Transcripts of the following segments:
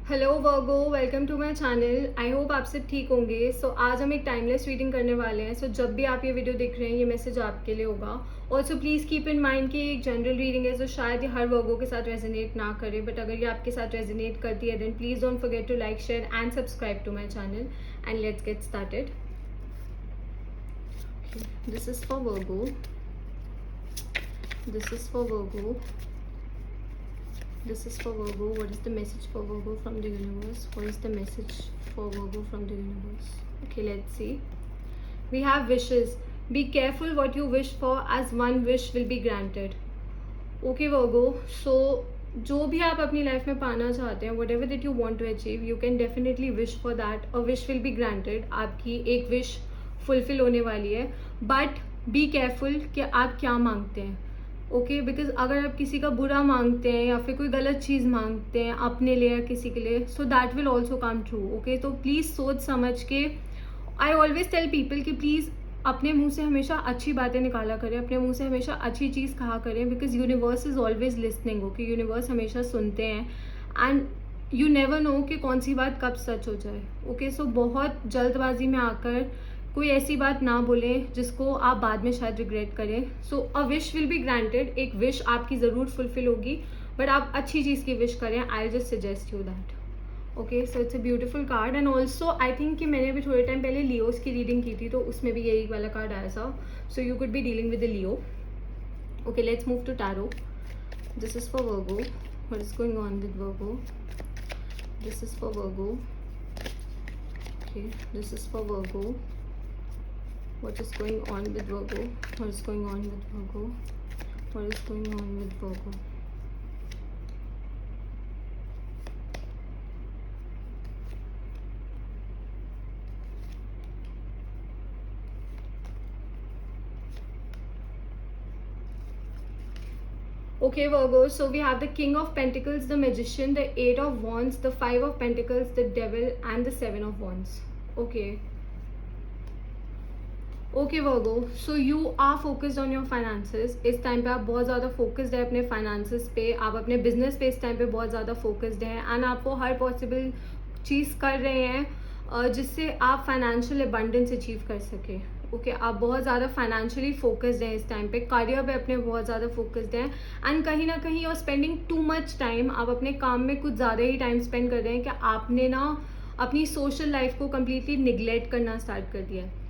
Hello Virgo, welcome to my channel. I hope आप सब ठीक होंगे। आज हम एक टाइमलेस रीडिंग करने वाले हैं। जब भी आप ये वीडियो देख रहे हैं, ये मैसेज आपके लिए होगा। Also please keep in mind कि एक जनरल रीडिंग है, शायद ये हर वर्गो के साथ रेजोनेट ना करे, बट अगर ये आपके साथ रेजोनेट करती है then please don't forget to like, share and subscribe to my channel. And let's get started. This is for Virgo, this is for Virgo, this is for Virgo. What is the message for Virgo from the universe? What is the message for Virgo from the universe? Okay, let's see. We have wishes. Be careful what you wish for, as one wish will be granted. Okay Virgo, so जो भी आप अपनी life में पाना चाहते हैं, whatever that you want to achieve, you can definitely wish for that. A wish will be granted. आपकी एक wish fulfill होने वाली है, but be careful कि आप क्या मांगते हैं। ओके बिकॉज अगर आप किसी का बुरा मांगते हैं या फिर कोई गलत चीज़ मांगते हैं अपने लिए या किसी के लिए, so that will also come true. Okay, तो प्लीज़ सोच समझ के, आई ऑलवेज टेल पीपल कि प्लीज़ अपने मुंह से हमेशा अच्छी बातें निकाला करें, अपने मुंह से हमेशा अच्छी चीज़ कहा करें, because universe is always listening. Okay, universe हमेशा सुनते हैं एंड यू नेवर नो कि कौन सी बात कब सच हो जाए। ओके, सो बहुत जल्दबाजी में आकर कोई ऐसी बात ना बोले जिसको आप बाद में शायद रिग्रेट करें। So a wish will be granted, एक विश आपकी ज़रूर फुलफिल होगी, बट आप अच्छी चीज़ की विश करें। I just suggest you that. Okay, so it's a beautiful card. And also I think कि मैंने अभी थोड़े टाइम पहले लियोस की रीडिंग की थी, तो उसमें भी यही वाला कार्ड आया था। So you could be dealing with the Leo. Okay, let's move to tarot. This is for Virgo. What is going on with Virgo? This is for Virgo. Okay, this is for Virgo. What is going on with Virgo? What is going on with Virgo? What is going on with Virgo? Okay Virgo, so we have the King of Pentacles, the Magician, the Eight of Wands, the Five of Pentacles, the Devil and the Seven of Wands. Okay. Okay Virgo, so you are focused on your finances. इस time पे आप बहुत ज़्यादा focused है अपने finances पे, आप अपने बिजनेस पे इस टाइम पे बहुत ज़्यादा फोकस्ड हैं एंड आपको हर पॉसिबल चीज़ कर रहे हैं जिससे आप फाइनेंशियल अबंडेंस अचीव कर सके। ओके, आप बहुत ज़्यादा फाइनेंशियली फोकस्ड हैं इस टाइम पे, करियर पे अपने बहुत ज़्यादा फोकस्ड हैं एंड कहीं ना कहीं और स्पेंडिंग टू मच टाइम, आप अपने काम में कुछ ज़्यादा ही टाइम स्पेंड कर रहे हैं कि आपने ना अपनी सोशल लाइफ को कम्प्लीटली निगलेक्ट करना स्टार्ट कर दिया है।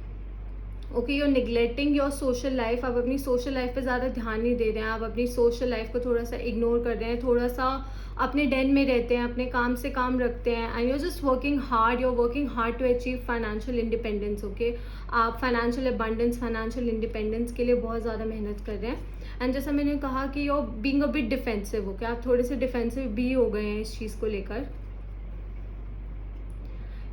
Okay, you're neglecting your social life. आप अपनी सोशल लाइफ पे ज़्यादा ध्यान नहीं दे रहे हैं, आप अपनी सोशल लाइफ को थोड़ा सा इग्नोर कर रहे हैं, थोड़ा सा अपने डेन में रहते हैं, अपने काम से काम रखते हैं and you're just working hard, you're working hard to achieve financial independence. Okay, आप फाइनेंशियल अबंडेंस, फाइनेंशियल इंडिपेंडेंस के लिए बहुत ज़्यादा मेहनत कर रहे हैं एंड जैसा मैंने कहा कि you're being a bit defensive. Okay, आप थोड़े से डिफेंसिव भी हो गए हैं इस चीज़ को लेकर।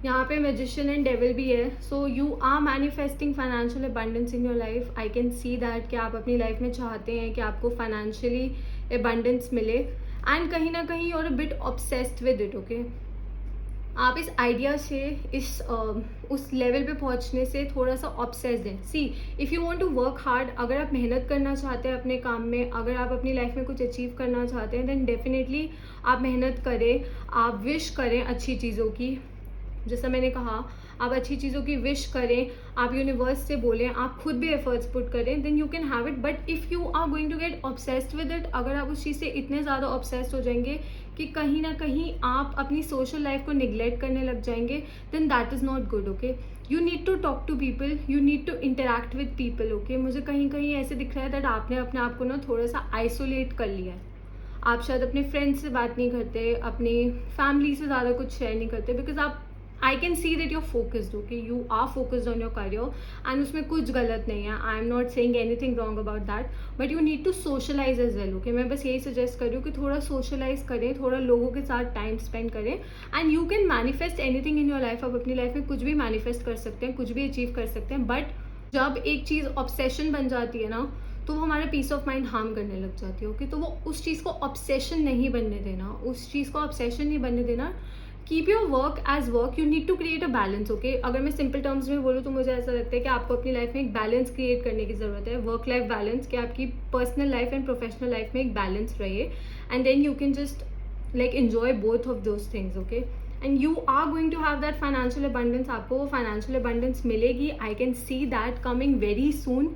यहाँ पे मैजिशियन एंड डेविल भी है। So you are manifesting financial abundance in your life. I can see that कि आप अपनी लाइफ में चाहते हैं कि आपको फाइनेंशियली अबंडेंस मिले एंड कहीं ना कहीं you are a bit obsessed with it. Okay, आप इस आइडिया से, इस उस लेवल पे पहुंचने से थोड़ा सा ऑब्सेस्ड हैं। See, if you want to work hard, अगर आप मेहनत करना चाहते हैं अपने काम में, अगर आप अपनी लाइफ में कुछ अचीव करना चाहते हैं, देन डेफिनेटली आप मेहनत करें, आप विश करें अच्छी चीज़ों की। जैसा मैंने कहा, आप अच्छी चीज़ों की विश करें, आप यूनिवर्स से बोलें, आप खुद भी एफर्ट्स पुट करें, then you can have it. But if you are going to get obsessed with it, अगर आप उस चीज़ से इतने ज़्यादा ऑब्सेस्ड हो जाएंगे कि कहीं ना कहीं आप अपनी सोशल लाइफ को निगलेक्ट करने लग जाएंगे, then that is not good. Okay, you need to talk to people, you need to interact with people. Okay, मुझे कहीं कहीं ऐसे दिख रहा है दैट आपने अपने आप को ना थोड़ा सा आइसोलेट कर लिया है। आप शायद अपने फ्रेंड्स से बात नहीं करते, अपनी फैमिली से ज़्यादा कुछ शेयर नहीं करते, बिकॉज आप, I can see that you're focused. Okay, you are focused on your career and उसमें कुछ गलत नहीं है। I am not saying anything wrong about that, but you need to socialise as well. Okay, मैं बस यही suggest कर रही हूँ कि थोड़ा सोशलाइज करें, थोड़ा लोगों के साथ टाइम स्पेंड करें and you can manifest anything in your life. आप अपनी लाइफ में कुछ भी मैनिफेस्ट कर सकते हैं, कुछ भी अचीव कर सकते हैं, बट जब एक चीज़ ऑब्सेशन बन जाती है ना, तो वो हमारा पीस ऑफ माइंड हार्म करने लग जाती है। ओके, तो वो उस चीज़ को ऑब्सेशन नहीं बनने देना, उस चीज़ को ऑब्सेशन नहीं बनने देना। Keep your work as work, you need to create a balance. Okay, अगर मैं सिंपल टर्म्स में बोलूँ तो मुझे ऐसा लगता है कि आपको अपनी लाइफ में एक बैलेंस क्रिएट करने की ज़रूरत है, वर्क लाइफ बैलेंस, कि आपकी personal life and professional life में एक बैलेंस रहे and then you can just like enjoy both of those things, okay? And you are going to have that financial abundance. आपको वो financial abundance मिलेगी. I can see that coming very soon.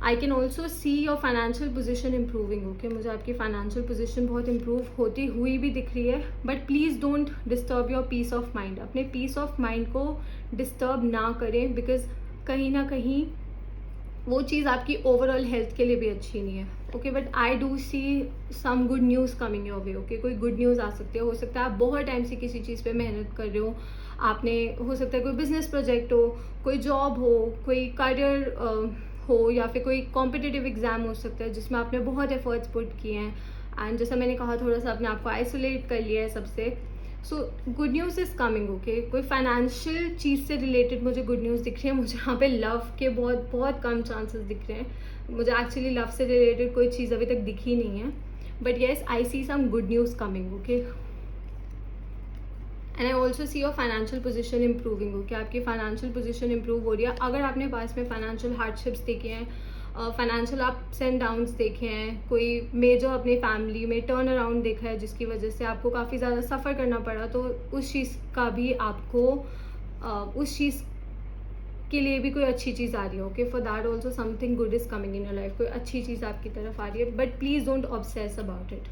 I can also see your financial position improving, okay? मुझे आपकी financial position बहुत improve होती हुई भी दिख रही है. But please don't disturb your peace of mind. अपने peace of mind को disturb ना करें, because कहीं ना कहीं वो चीज़ आपकी ओवरऑल हेल्थ के लिए भी अच्छी नहीं है, okay? But I do see some good news coming your way, okay? कोई गुड न्यूज़ आ सकती है. हो सकता है आप बहुत टाइम से किसी चीज़ पे मेहनत कर रहे हो. आपने, हो सकता है कोई बिजनेस प्रोजेक्ट हो, कोई जॉब हो, कोई करियर हो, या फिर कोई कॉम्पिटिटिव एग्ज़ाम हो सकता है जिसमें आपने बहुत एफर्ट्स पुट किए हैं. एंड जैसा मैंने कहा, थोड़ा सा अपने आप को आइसोलेट कर लिया है सबसे. So good news is coming, okay? कोई फाइनेंशियल चीज़ से रिलेटेड मुझे गुड न्यूज़ दिख रही है. मुझे यहाँ पे लव के बहुत बहुत कम चांसेस दिख रहे हैं. मुझे एक्चुअली लव से रिलेटेड कोई चीज़ अभी तक दिखी नहीं है. But yes, I see some good news coming, okay? And I also see your financial position improving, okay? आपकी फाइनेंशियल पोजिशन इम्प्रूव हो रही है. अगर आपने पास में फाइनेंशियल हार्डशिप्स देखे हैं, फाइनेंशियल अप्स एंड डाउन्स देखे हैं, कोई मेजर अपनी फैमिली में टर्न अराउंड देखा है जिसकी वजह से आपको काफ़ी ज़्यादा सफ़र करना पड़ा, तो उस चीज़ का भी आपको उस चीज़ के लिए भी कोई अच्छी चीज़ आ रही है, okay? For that also something good is coming in your life. कोई अच्छी चीज़ आपकी तरफ आ रही है. But please don't obsess about it.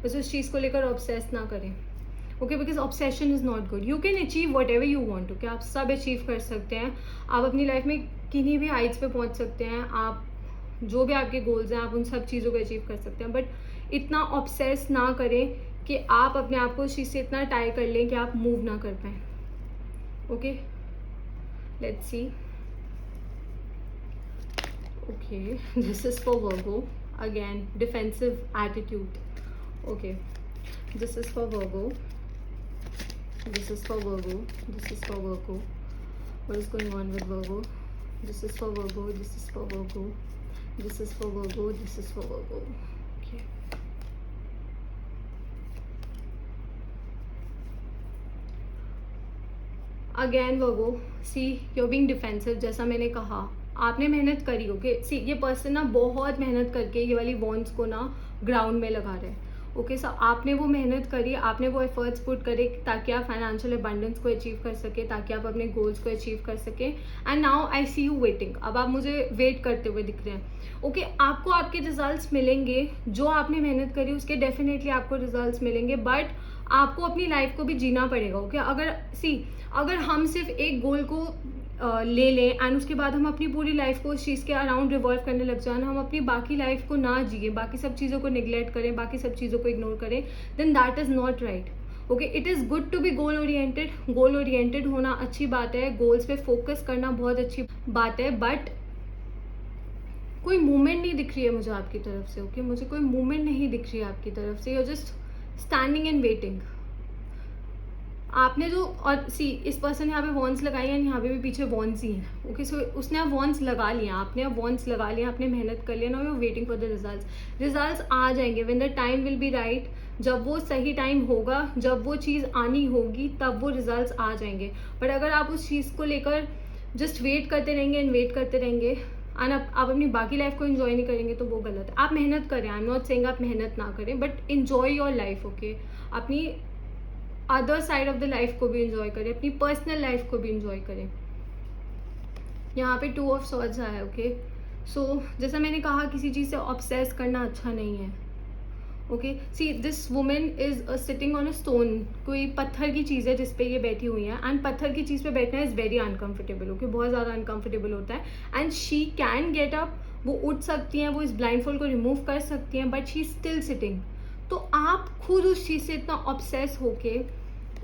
बस उस चीज़ को लेकर ऑब्सेस ना करें, okay? Because obsession is not good. You can achieve what ever you want, okay? आप सब अचीव कर सकते हैं. आप अपनी लाइफ में किन्हीं भी हाइट्स पे पहुंच सकते हैं. आप जो भी आपके गोल्स हैं, आप उन सब चीज़ों को अचीव कर सकते हैं. बट इतना ऑब्सेस ना करें कि आप अपने आप को उस चीज़ से इतना टाई कर लें कि आप मूव ना कर पाएँ, okay? Let's see. Okay, this is for Virgo. Again, defensive attitude, okay? This is for Virgo. This is for Virgo. This is for Virgo. What is going on with Virgo? This is for Virgo. This is for Virgo. This is for Virgo. This is for Virgo. Okay. Again Virgo, see, you're being defensive. जैसा मैंने कहा, आपने मेहनत करी, okay? सी, ये person ना बहुत मेहनत करके ये वाली वॉन्ड्स को ना ग्राउंड में लगा रहे हैं, ओके? सो आपने वो मेहनत करी, आपने वो एफर्ट्स पुट करे ताकि आप फाइनेंशियल अबंडेंस को अचीव कर सके, ताकि आप अपने गोल्स को अचीव कर सके. And now I see you waiting. अब आप मुझे वेट करते हुए दिख रहे हैं, ओके? आपको आपके रिजल्ट्स मिलेंगे. जो आपने मेहनत करी उसके डेफिनेटली आपको रिजल्ट्स मिलेंगे. बट आपको अपनी लाइफ को भी जीना पड़ेगा, ओके? अगर हम सिर्फ एक गोल को ले लें एंड उसके बाद हम अपनी पूरी लाइफ को उस चीज़ के अराउंड रिवॉल्व करने लग जाए, हम अपनी बाकी लाइफ को ना जिए, बाकी सब चीज़ों को निगलेक्ट करें, बाकी सब चीज़ों को इग्नोर करें, then that is not right, okay? It is good to be goal oriented. Goal oriented होना अच्छी बात है, गोल्स पे फोकस करना बहुत अच्छी बात है. बट कोई मूवमेंट नहीं दिख रही है मुझे आपकी तरफ से, ओके? मुझे कोई मूवमेंट नहीं दिख रही है आपकी तरफ से. You are just standing and waiting. आपने जो, और सी, इस पर्सन ने यहाँ पे वॉन्स लगाई हैं, यहाँ पे भी पीछे वॉन्स ही हैं, ओके? सो उसने अब वॉन्स लगा लिया, आपने अब वॉन्स लगा लिया, आपने मेहनत कर लिया. Now you are waiting for the results. Results आ जाएंगे when the time will be right. जब वो सही टाइम होगा, जब वो चीज़ आनी होगी, तब वो रिजल्ट्स आ जाएंगे. बट अगर आप उस चीज़ को लेकर जस्ट वेट करते रहेंगे एंड वेट करते रहेंगे एंड आप अपनी बाकी लाइफ को एंजॉय नहीं करेंगे, तो वो गलत है. आप मेहनत करें, आई एम नॉट सेइंग आप मेहनत ना करें, but enjoy your life, okay? अपनी other side of the life को भी इंजॉय करें, अपनी पर्सनल लाइफ को भी इंजॉय करें. यहाँ पे 2 ऑफ सॉर्ड्स आया, ओके? सो जैसा मैंने कहा, किसी चीज़ से ऑब्सेस करना अच्छा नहीं है, okay? See, this women is sitting on a stone. कोई पत्थर की चीज़ है जिस पे ये बैठी हुई है, एंड पत्थर की चीज़ पे बैठना इज़ वेरी अनकम्फर्टेबल, ओके? बहुत ज़्यादा अनकम्फर्टेबल होता है. And she can get up. वो उठ सकती हैं, वो इस ब्लाइंडफोल्ड को रिमूव कर सकती हैं, but she is still sitting. तो आप खुद उस चीज़ से इतना ऑब्सेस होके,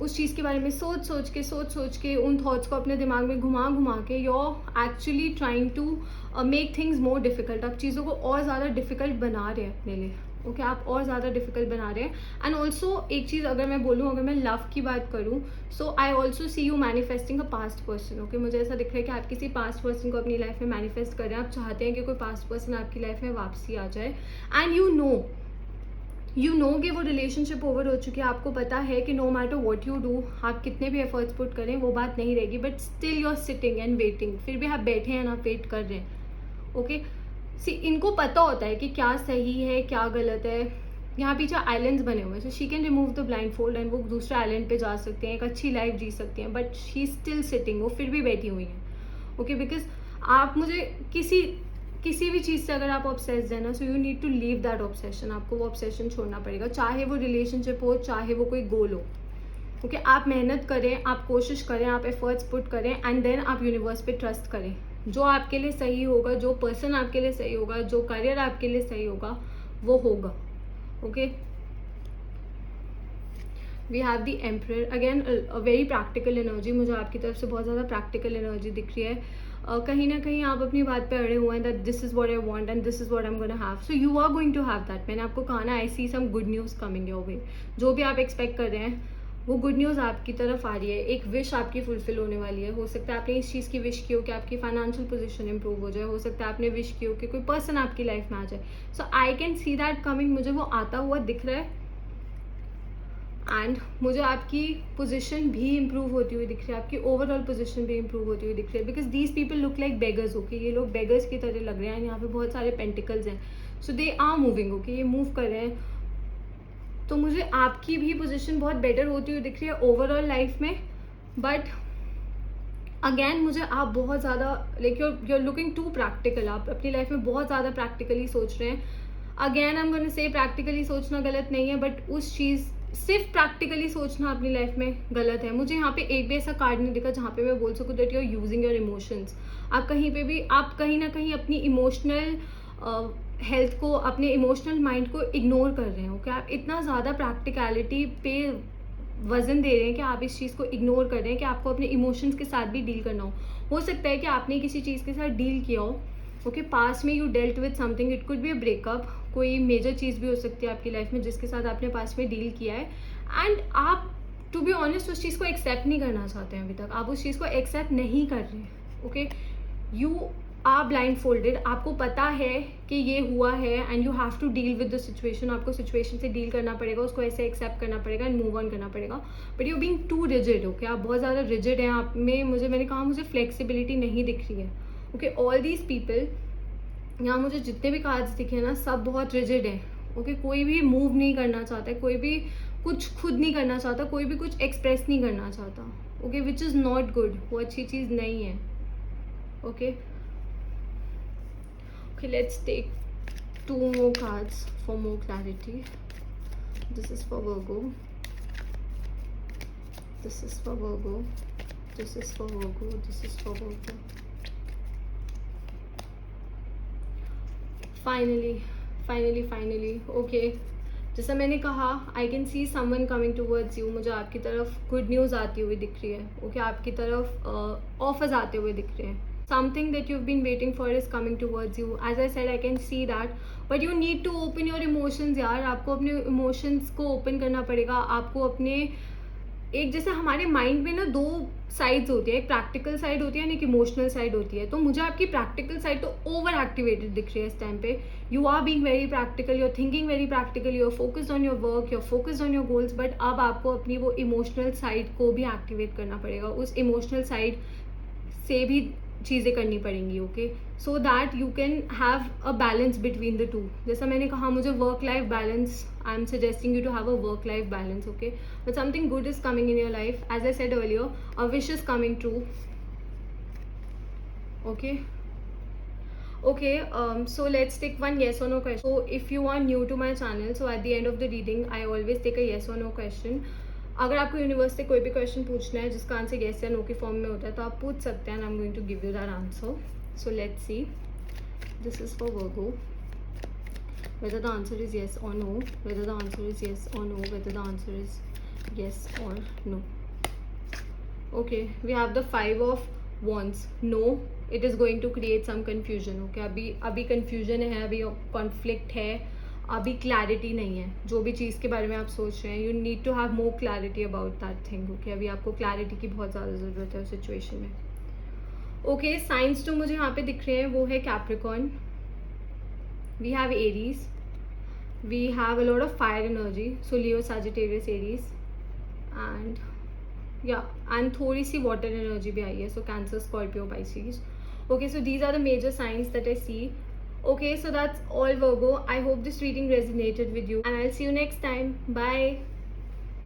उस चीज़ के बारे में सोच सोच के उन थॉट्स को अपने दिमाग में घुमा के you are actually trying to make things more difficult. आप चीज़ों को और ज़्यादा डिफिकल्ट बना रहे हैं अपने लिए, ओके? आप और ज़्यादा डिफिकल्ट बना रहे हैं. एंड ऑल्सो एक चीज़ अगर मैं बोलूँ, अगर मैं लव की बात करूँ, so I also see you manifesting a past person, okay? मुझे ऐसा दिख रहा है कि आप किसी पास्ट पर्सन को अपनी लाइफ में मैनिफेस्ट कर रहे हैं. आप चाहते हैं कि कोई पास्ट पर्सन आपकी लाइफ में वापसी आ जाए. एंड यू नो कि वो रिलेशनशिप ओवर हो चुकी है. आपको पता है कि no matter what you do, आप कितने भी एफर्ट्स पुट करें, वो बात नहीं रहेगी. But still you are sitting and waiting. फिर भी आप बैठे हैं, आप वेट कर रहे हैं, ओके? सी, इनको पता होता है कि क्या सही है क्या गलत है. यहाँ पीछे आइलैंड्स बने हुए हैं, so she can remove the blind fold and वो दूसरे आइलैंड पे जा सकते हैं, एक अच्छी लाइफ जी सकती हैं, बट शी स्टिल सिटिंग, वो फिर भी बैठी हुई हैं। ओके, बिकॉज आप मुझे किसी भी चीज़ से अगर आप ऑब्सेस्ड है ना, so you need to leave that obsession, आपको वो ऑब्सेशन छोड़ना पड़ेगा, चाहे वो रिलेशनशिप हो, चाहे वो कोई गोल हो। ओके, आप मेहनत करें, आप कोशिश करें, आप एफर्ट्स पुट करें एंड देन आप यूनिवर्स पे ट्रस्ट करें। जो आपके लिए सही होगा, जो पर्सन आपके लिए सही होगा, जो करियर आपके लिए सही होगा, वो होगा। Okay, we have the emperor again, a very practical energy, मुझे आपकी तरफ से बहुत ज़्यादा प्रैक्टिकल एनर्जी दिख रही है। कहीं ना कहीं आप अपनी बात पे अड़े हुए हैं that this is what I want and this is what I am gonna have, so you are going to have that. मैंने आपको कहा ना, I see some good news coming your way. जो भी आप एक्सपेक्ट कर रहे हैं वो गुड न्यूज़ आपकी तरफ आ रही है, एक विश आपकी फुलफिल होने वाली है। हो सकता है आपने इस चीज़ की विश की हो कि आपकी फाइनेंशियल पोजीशन इंप्रूव हो जाए, हो सकता है आपने विश की हो कि कोई पर्सन आपकी लाइफ में आ जाए। So I can see that coming, मुझे वो आता हुआ दिख रहा है एंड मुझे आपकी पोजीशन भी इंप्रूव होती हुई दिख रही है, आपकी ओवरऑल पोजीशन भी इंप्रूव होती हुई दिख रही है, because these people look like beggars. Okay, ये लोग बेगर्स की तरह लग रहे हैं, यहाँ पे बहुत सारे पेंटिकल्स हैं, सो दे आर मूविंग। ओके, ये मूव कर रहे हैं, तो मुझे आपकी भी पोजीशन बहुत बेटर होती हुई दिख रही है ओवरऑल लाइफ में। बट अगेन मुझे आप बहुत ज़्यादा like you are looking to practical, आप अपनी लाइफ में बहुत ज़्यादा प्रैक्टिकली सोच रहे हैं। Again I am gonna say practically सोचना गलत नहीं है, बट उस चीज़ सिर्फ प्रैक्टिकली सोचना अपनी लाइफ में गलत है। मुझे यहाँ पे एक भी ऐसा कार्ड नहीं दिखा जहाँ पे मैं बोल सकूँ that you are using your emotions. आप कहीं पे भी, आप कहीं ना कहीं अपनी इमोशनल हेल्थ को, अपने इमोशनल माइंड को इग्नोर कर रहे हो। क्या आप इतना ज़्यादा प्रैक्टिकलिटी पे वजन दे रहे हैं कि आप इस चीज़ को इग्नोर कर रहे हैं कि आपको अपने इमोशंस के साथ भी डील करना हो सकता है कि आपने किसी चीज़ के साथ डील किया हो। ओके, पास में you dealt with something, it could be a breakup, कोई मेजर चीज़ भी हो सकती है आपकी लाइफ में जिसके साथ आपने पास में डील किया है एंड आप टू बी ऑनेस्ट उस चीज़ को एक्सेप्ट नहीं करना चाहते हैं। अभी तक आप उस चीज़ को एक्सेप्ट नहीं कर रहे हैं। Okay, you are blindfolded, आपको पता है कि ये हुआ है and you have to deal with the situation, आपको सिचुएशन से डील करना पड़ेगा, उसको ऐसे एक्सेप्ट करना पड़ेगा एंड मूव ऑन करना पड़ेगा। But you being too rigid. Okay, आप बहुत ज़्यादा रिजिड हैं, आप में मैंने कहा मुझे फ्लेक्सिबिलिटी नहीं दिख रही है। ओके, ऑल दीज पीपल, यहाँ मुझे जितने भी कार्ड्स दिखे हैं ना, सब बहुत रिजिड हैं। ओके, कोई भी मूव नहीं करना चाहता है, कोई भी कुछ खुद नहीं करना चाहता, कोई भी कुछ एक्सप्रेस नहीं करना चाहता। Okay, which is not good, वो अच्छी चीज़ नहीं है। Okay, let's take 2 more cards for more clarity. This is for Virgo, this is for Virgo, this is for Virgo, this is for Virgo. Finally, okay, जैसा मैंने कहा, आई can see someone coming towards you, मुझे आपकी तरफ good news आती हुई दिख रही है। ओके, आपकी तरफ ऑफर्स आते हुए दिख रहे हैं। Something that you've been waiting for is coming towards you. As I said, I can see that, but you need to open your emotions यार, आपको अपने इमोशंस को ओपन करना पड़ेगा। आपको अपने, एक जैसे हमारे माइंड में ना 2 साइड्स होती है, एक प्रैक्टिकल साइड होती है और एक इमोशनल साइड होती है। तो मुझे आपकी प्रैक्टिकल साइड तो ओवर एक्टिवेटेड दिख रही है इस टाइम पे। You are being very practical, you are thinking very practical, you are focused on your work, you are focused on your goals, but अब आपको अपनी वो इमोशनल साइड को भी एक्टिवेट करना पड़ेगा। उस इमोशनल साइड से भी चीज़ें करनी पड़ेंगी। Okay, so that you can have a balance between the two. जैसा मैंने कहा, मुझे work life balance, I am suggesting you to have a work life balance. Okay, but something good is coming in your life, as I said earlier, a wish is coming true. Okay, so let's take one yes or no question. So if you are new to my channel, so at the end of the reading I always take a yes or no question. अगर आपको universe से कोई भी question पूछना है जिसका answer yes या no की फॉर्म में होता है तो आप पूछ सकते हैं, and I am going to give you that answer. So let's see, this is for Virgo. Whether the answer is yes or no, whether the answer is yes or no, whether the answer is yes or no. Okay, we have the 5 of wands. No, it is going to create some confusion. Okay, अभी confusion है, अभी conflict है, अभी clarity नहीं है. जो भी चीज़ के बारे में आप सोच रहे हैं, you need to have more clarity about that thing. Okay, अभी आपको clarity की बहुत ज़्यादा ज़रूरत है उस situation में. Okay, signs जो मुझे यहाँ पे दिख रहे हैं वो है Capricorn. We have Aries. We have a lot of fire energy. So Leo, Sagittarius, Aries. And yeah, and थोड़ी सी water energy भी आई है. So Cancer, Scorpio, Pisces. Okay, so these are the major signs that I see. Okay, so that's all, Virgo. I hope this reading resonated with you, and I'll see you next time. Bye.